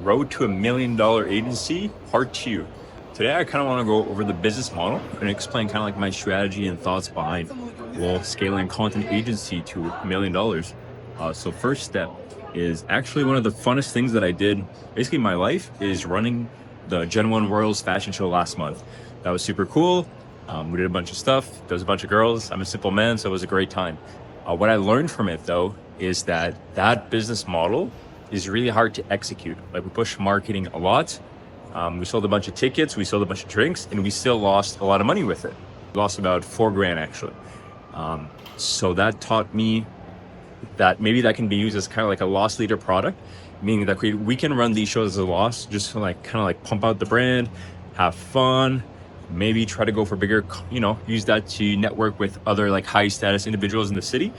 Road to $1 million Agency, part 2. Today I kind of want to go over the business model and explain kind of like my strategy and thoughts behind scaling a content agency to $1 million. So first step is actually one of the funnest things that I did basically in my life is running the Gen 1 Royals fashion show last month. That was super cool. We did a bunch of stuff. There was a bunch of girls. I'm a simple man, so it was a great time. What I learned from it though is that business model is really hard to execute. Like, we push marketing a lot. We sold a bunch of tickets, we sold a bunch of drinks, and we still lost a lot of money with it. We lost about $4,000 actually. So that taught me that maybe that can be used as kind of like a loss leader product, meaning that we can run these shows as a loss, just to like kind of like pump out the brand, have fun, maybe try to go for bigger, use that to network with other like high status individuals in the city.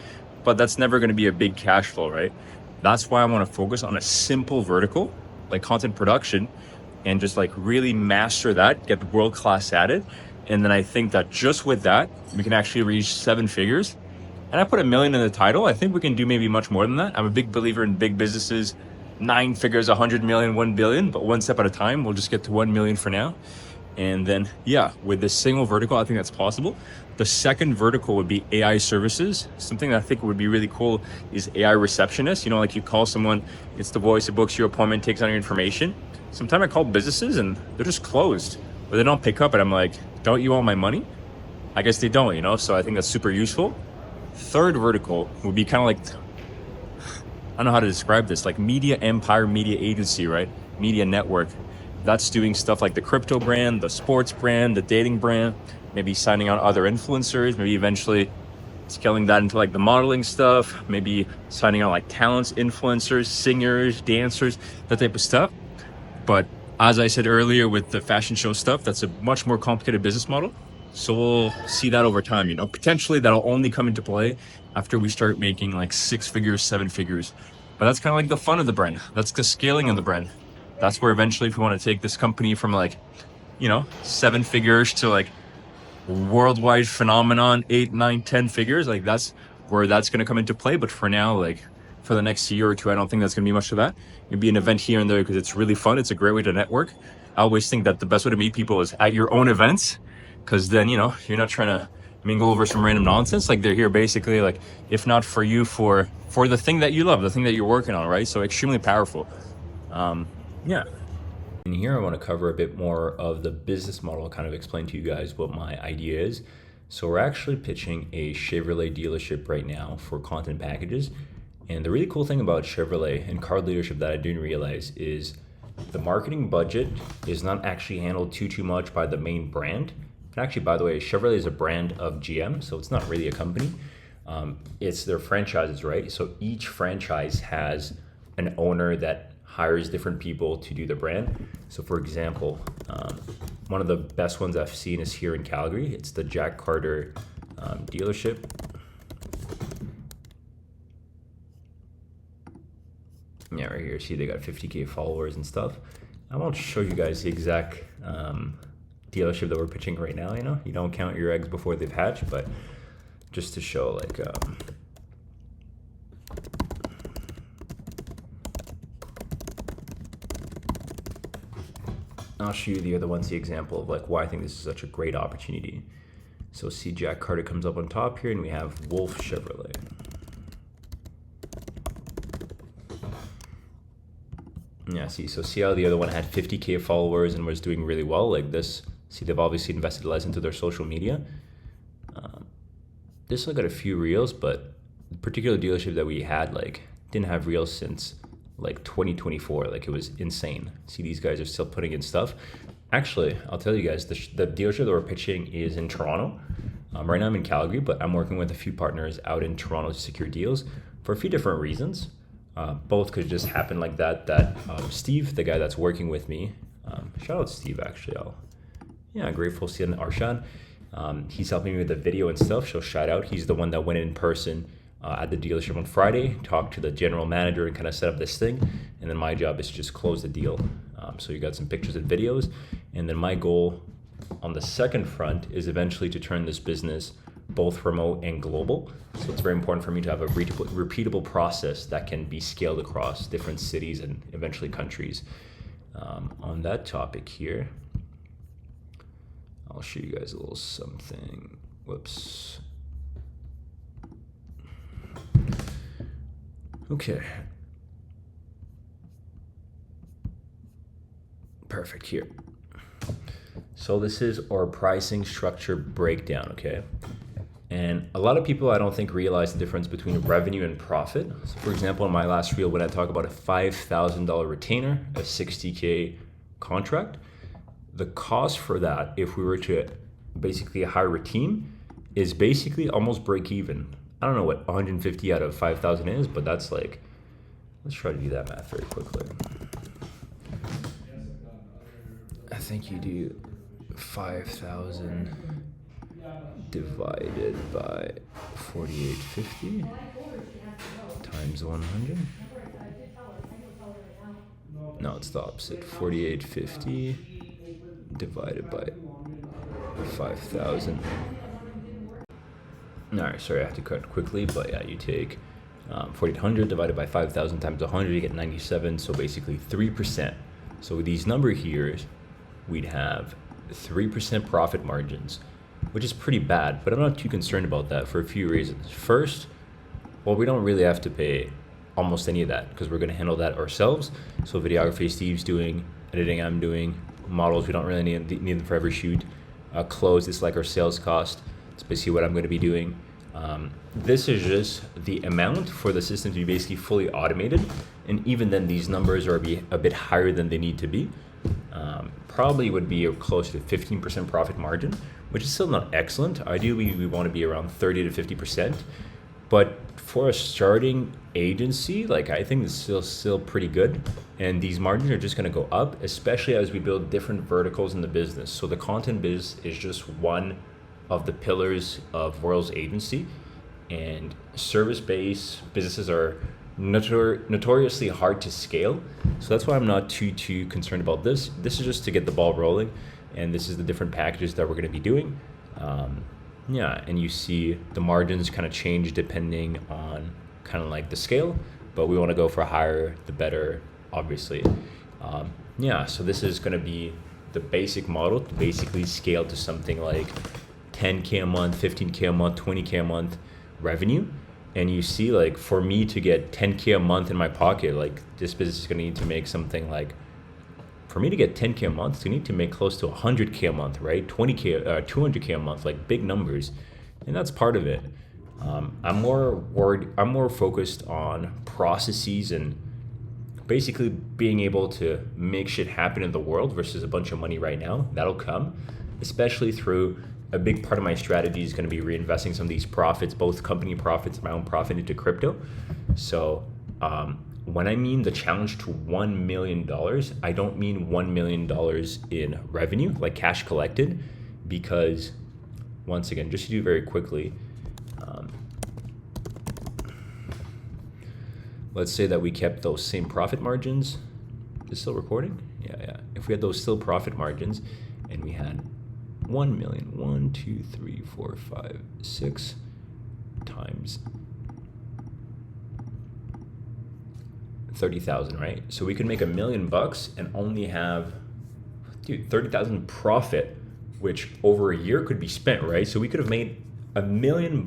But that's never going to be a big cash flow, right? That's why I want to focus on a simple vertical like content production and just like really master that, get world class at it. And then I think that just with that, we can actually reach 7 figures. And I put $1 million in the title. I think we can do maybe much more than that. I'm a big believer in big businesses, 9 figures, 100 million, 1 billion, but one step at a time. We'll just get to 1 million for now. And then, with this single vertical, I think that's possible. The second vertical would be AI services. Something that I think would be really cool is AI receptionist. Like you call someone, it's the voice, it books your appointment, takes on your information. Sometimes I call businesses and they're just closed, or they don't pick up, and I'm like, don't you want my money? I guess they don't, so I think that's super useful. Third vertical would be kind of like, I don't know how to describe this, like media empire, media agency, right? Media network. That's doing stuff like the crypto brand, the sports brand, the dating brand, maybe signing on other influencers, maybe eventually scaling that into like the modeling stuff, maybe signing on like talents, influencers, singers, dancers, that type of stuff. But as I said earlier with the fashion show stuff, that's a much more complicated business model. So we'll see that over time, potentially that'll only come into play after we start making like 6 figures, 7 figures. But that's kind of like the fun of the brand. That's the scaling of the brand. That's where eventually, if we want to take this company from like, 7 figures to like worldwide phenomenon, 8, 9, 10 figures, like that's where that's going to come into play. But for now, like for the next year or two, I don't think that's going to be much of that. It'd be an event here and there because it's really fun. It's a great way to network. I always think that the best way to meet people is at your own events, because then, you're not trying to mingle over some random nonsense. Like, they're here basically, like, if not for you, for the thing that you love, the thing that you're working on, right? So extremely powerful. Yeah. And here I want to cover a bit more of the business model, kind of explain to you guys what my idea is. So we're actually pitching a Chevrolet dealership right now for content packages. And the really cool thing about Chevrolet and car leadership that I didn't realize is the marketing budget is not actually handled too much by the main brand. And actually, by the way, Chevrolet is a brand of GM, so it's not really a company. It's their franchises, right? So each franchise has an owner that hires different people to do the brand. So for example, one of the best ones I've seen is here in Calgary. It's the Jack Carter dealership. Yeah, right here, see they got 50K followers and stuff. I won't show you guys the exact dealership that we're pitching right now. You don't count your eggs before they've hatched, but just to show like I'll show you the other one's the example of like why I think this is such a great opportunity. So see, Jack Carter comes up on top here, and we have Wolf Chevrolet. Yeah, see how the other one had 50K followers and was doing really well like this. See, they've obviously invested less into their social media. This one got a few reels, but the particular dealership that we had like didn't have reels since like 2024. Like, it was insane. See, these guys are still putting in stuff. Actually, I'll tell you guys, the dealership that we're pitching is in Toronto. Right now I'm in Calgary, but I'm working with a few partners out in Toronto to secure deals for a few different reasons. Both could just happen like that. Steve, the guy that's working with me, shout out Steve actually. Grateful seeing Arshad. He's helping me with the video and stuff, so shout out. He's the one that went in person at the dealership on Friday, talked to the general manager and kind of set up this thing. And then my job is to just close the deal. So you got some pictures and videos. And then my goal on the second front is eventually to turn this business both remote and global. So it's very important for me to have a repeatable process that can be scaled across different cities and eventually countries. On that topic here, I'll show you guys a little something. Whoops. Okay. Perfect, here. So this is our pricing structure breakdown, okay? And a lot of people, I don't think, realize the difference between revenue and profit. So for example, in my last reel, when I talk about a $5,000 retainer, a $60K contract, the cost for that, if we were to basically hire a team, is basically almost break even. I don't know what 150 out of 5,000 is, but that's like, let's try to do that math very quickly. I think you do 5,000 divided by 4850 times 100. No, it's the opposite. 4850 divided by 5,000. Alright, sorry, I have to cut quickly, but yeah, you take 4,800 divided by 5,000 times 100, you get 97, so basically 3%. So with these number here, we'd have 3% profit margins, which is pretty bad, but I'm not too concerned about that for a few reasons. First, well, we don't really have to pay almost any of that because we're going to handle that ourselves. So videography, Steve's doing, editing, I'm doing, models, we don't really need them for every shoot. Clothes, it's like our sales cost. It's basically what I'm going to be doing. This is just the amount for the system to be basically fully automated. And even then, these numbers are a bit higher than they need to be. Probably would be close to 15% profit margin, which is still not excellent. Ideally, we want to be around 30 to 50%. But for a starting agency, like I think it's still pretty good. And these margins are just going to go up, especially as we build different verticals in the business. So the content biz is just one of the pillars of Royal's agency, and service-based businesses are notoriously hard to scale. So that's why I'm not too concerned about this. This is just to get the ball rolling, and this is the different packages that we're going to be doing. Yeah, and you see the margins kind of change depending on kind of like the scale, but we want to go for higher, the better, obviously. Yeah, so this is going to be the basic model to basically scale to something like 10K a month, 15K a month, 20K a month revenue. And you see, like, for me to get 10K a month in my pocket, like, this business is going to need to make something like, for me to get 10K a month, it's going to need to make close to 100K a month, right? 20K, 200K a month, like big numbers. And that's part of it. I'm more focused on processes and basically being able to make shit happen in the world versus a bunch of money right now. That'll come, especially through a big part of my strategy is going to be reinvesting some of these profits, both company profits and my own profit, into crypto. So when I mean the challenge to $1 million, I don't mean $1 million in revenue, like cash collected, because once again, just to do very quickly, let's say that we kept those same profit margins. Is it still recording? Yeah. If we had those still profit margins and we had 1 million, 1, 2, 3, 4, 5, 6 times 30,000, right? So we could make $1 million and only have, 30,000 profit, which over a year could be spent, right? So we could have made $1 million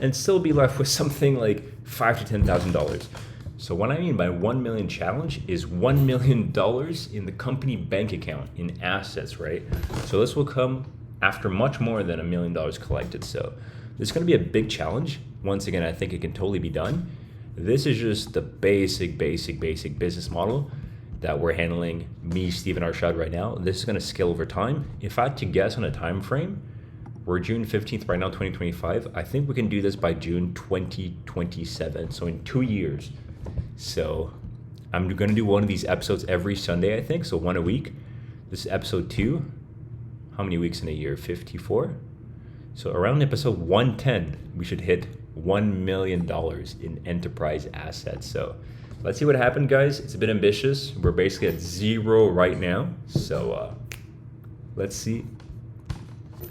and still be left with something like $5,000 to $10,000. So what I mean by 1 million challenge is $1 million in the company bank account in assets, right? So this will come after much more than $1 million collected. So this is going to be a big challenge. Once again, I think it can totally be done. This is just the basic business model that we're handling, me, Steve, and Arshad right now. This is going to scale over time. If I had to guess on a time frame, we're June 15th right now, 2025. I think we can do this by June 2027. So in 2 years. So I'm going to do one of these episodes every Sunday, I think. So one a week. This is episode 2. How many weeks in a year? 54. So around episode 110, we should hit $1 million in enterprise assets. So let's see what happened, guys. It's a bit ambitious. We're basically at 0 right now. So let's see.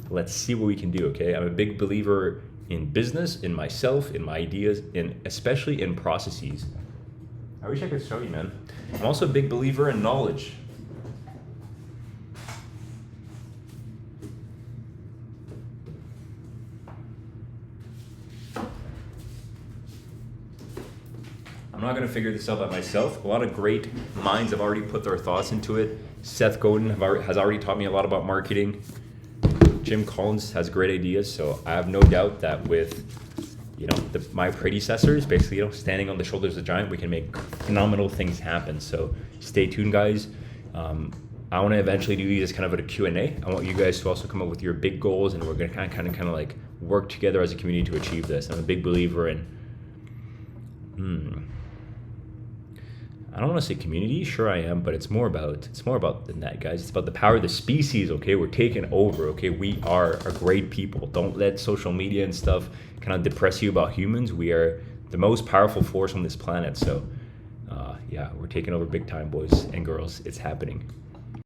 Let's see what we can do, okay? I'm a big believer in business, in myself, in my ideas, and especially in processes. I wish I could show you, man. I'm also a big believer in knowledge. I'm not going to figure this out by myself. A lot of great minds have already put their thoughts into it. Seth Godin has already taught me a lot about marketing. Jim Collins has great ideas, so I have no doubt that with my predecessors, basically standing on the shoulders of a giant, we can make phenomenal things happen. So stay tuned, guys. I want to eventually do these as kind of a Q&A. I want you guys to also come up with your big goals, and we're going to kind of like work together as a community to achieve this. I'm a big believer in I don't want to say community. Sure, I am, but it's more about than that, guys. It's about the power of the species. Okay, we're taking over. Okay, we are a great people. Don't let social media and stuff kind of depress you about humans. We are the most powerful force on this planet. So, yeah, we're taking over big time, boys and girls. It's happening.